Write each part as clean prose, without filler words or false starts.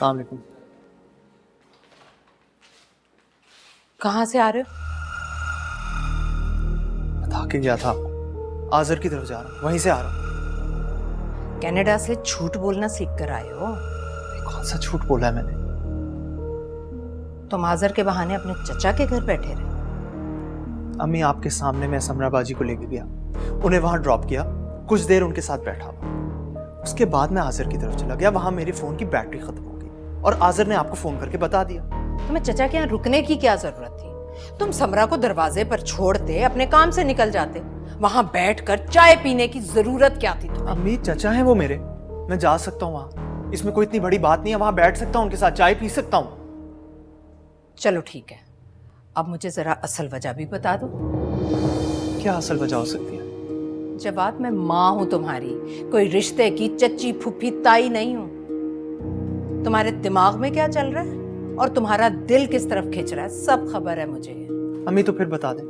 अस्सलाम वालेकुम। कहाँ से आ रहे हो? बता के गया था आपको, आजर की तरफ जा रहा हूँ, वहीं से आ रहा हूँ। कनाडा से झूठ बोलना सीख कर आए हो? कौन सा झूठ बोला है मैंने? तुम आजर के बहाने अपने चचा के घर बैठे रहे। अम्मी, आपके सामने मैं समराबाजी को लेके गया, उन्हें वहां ड्रॉप किया, कुछ देर उनके साथ बैठा हुआ। उसके बाद मैं आजर की तरफ चला गया, वहां मेरे फोन की बैटरी खत्म हो गई और आजर ने आपको फोन करके बता दिया। तुम्हें चचा के यहाँ रुकने की क्या जरूरत थी? तुम समरा को दरवाजे पर छोड़ते अपने काम से निकल जाते। वहां बैठकर चाय पीने की जरूरत क्या थी तुम्हें? अम्मी, चचा है वो मेरे, मैं जा सकता हूँ वहां, इसमें कोई इतनी बड़ी बात नहीं है। वहां बैठ सकता हूँ, उनके साथ चाय पी सकता हूँ। चलो ठीक है, अब मुझे जरा असल वजह भी बता दो। क्या असल वजह हो सकती है? जवाब, मैं माँ हूं तुम्हारी, कोई रिश्ते की चच्ची फुफ्फी ताई नहीं हूं। तुम्हारे दिमाग में क्या चल रहा है और तुम्हारा दिल किस तरफ खिंच रहा है, सब खबर है मुझे। अम्मी तो फिर बता दे,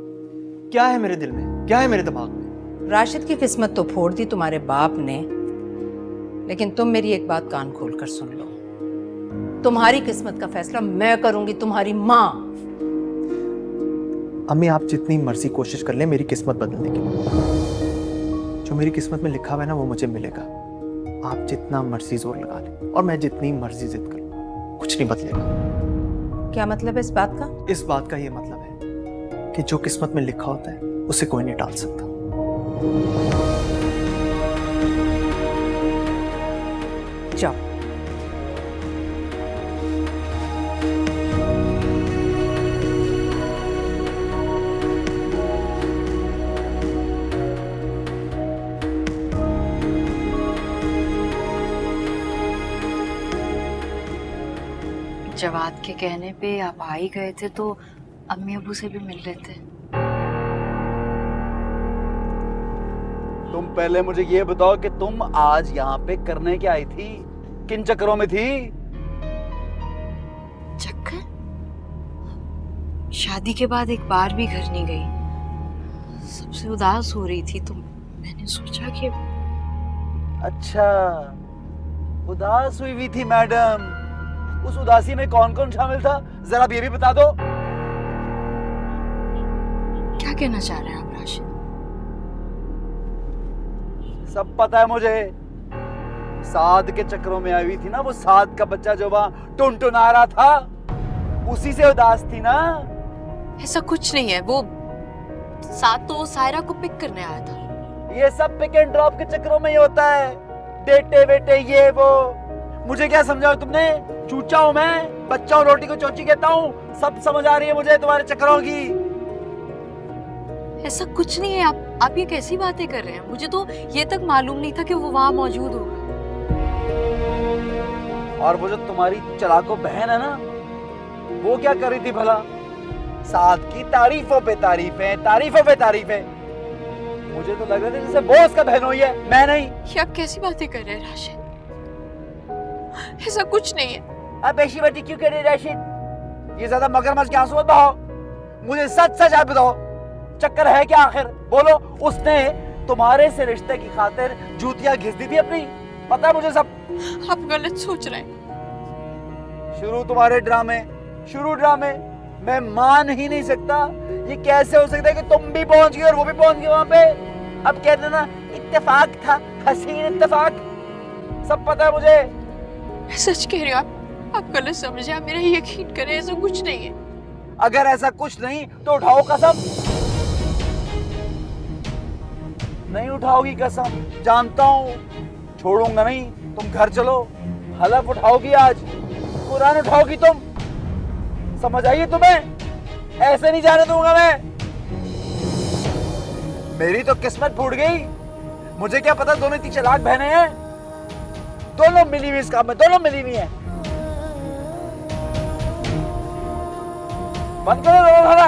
क्या है मेरे दिल में, क्या है मेरे दिमाग में? राशिद की किस्मत तो फोड़ दी तुम्हारे बाप ने, लेकिन तुम मेरी एक बात कान खोल कर सुन लो। तुम्हारी किस्मत का फैसला मैं करूंगी, तुम्हारी माँ। अम्मी, आप जितनी मर्जी कोशिश कर ले मेरी किस्मत बदलने की, जो मेरी किस्मत में लिखा हुआ है ना वो मुझे मिलेगा। आप जितना मर्जी जोर लगा ले और मैं जितनी मर्जी जिद कर लूं, कुछ नहीं बदलेगा। क्या मतलब है इस बात का? इस बात का ये मतलब है कि जो किस्मत में लिखा होता है उसे कोई नहीं टाल सकता। जाओ। जवाद के कहने पे आप आ ही गए थे तो अम्मी अबू से भी मिल लेते। तुम पहले मुझे ये बताओ कि तुम आज यहाँ पे करने क्या आई थी, किन चक्करों में थी? चक्कर? शादी के बाद एक बार भी घर नहीं गई, सबसे उदास हो रही थी तो मैंने सोचा कि अच्छा, उदास हुई थी मैडम। उस उदासी में कौन कौन शामिल था, जरा ये भी बता दो। क्या कहना चाह रहे हैं आप राशिद? सब पता है मुझे। साद के चक्करों में आई हुई थी ना, वो साद का बच्चा जो वहां टुनटुना रहा था, उसी से उदास थी ना? ऐसा कुछ नहीं है, वो साथ तो सायरा को पिक करने आया था। ये सब पिक एंड ड्रॉप के चक्करों में ही होता है, डेटे वेटे ये वो। मुझे क्या समझाओ तुमने? चूचा हूं मैं, बच्चा हूं, रोटी को चोची कहता हूं। सब समझ आ रही है मुझे तुम्हारे चक्करों की। ऐसा कुछ नहीं है, आप ये कैसी बातें कर रहे हैं? मुझे तो ये तक मालूम नहीं था कि वो वहां मौजूद होगा। और वो जो तुम्हारी चलाको बहन है ना, वो क्या कर रही थी भला? साथ की तारीफों पे तारीफें, तारीफों पे तारीफें। मुझे तो लग रहा था जैसे वो उसका बहन हुई है, मैं नहीं। ये आप कैसी बातें कर रहे हैं राशिद? ऐसा कुछ नहीं है। अब ऐसी बातें क्यों कर रहे राशिद? ये ज्यादा मगरमच्छ के आंसू मत बहाओ, मुझे सच सच आप बताओ, चक्कर है क्या आखिर? बोलो। उसने तुम्हारे से रिश्ते की खातिर जूतियां घिस दी थी अपनी, पता है मुझे सब। आप गलत सोच रहे हैं। शुरू तुम्हारे ड्रामे, शुरू ड्रामे। मैं मान ही नहीं सकता, ये कैसे हो सकता है कि तुम भी पहुंच गए और वो भी पहुंच गए वहां पे। अब कह देना इत्तेफाक था, हसीन इत्तेफाक। सब पता है मुझे। मैं सच कह रही हूँ, आप गलत समझे, आप मेरा यकीन करें, ऐसा कुछ नहीं है। अगर ऐसा कुछ नहीं तो उठाओ कसम। नहीं उठाओगी कसम, जानता हूं, छोड़ूंगा नहीं। तुम घर चलो, हलफ उठाओगी आज, कुरान उठाओगी तुम। समझ आइए तुम्हें? ऐसे नहीं जाने दूंगा मैं। मेरी तो किस्मत फूट गई। मुझे क्या पता दोनों इतनी चालाक बहनें हैं। दोनों मिली हुई इस काम में, दोनों मिली हुई हैं। बंद करो रोना।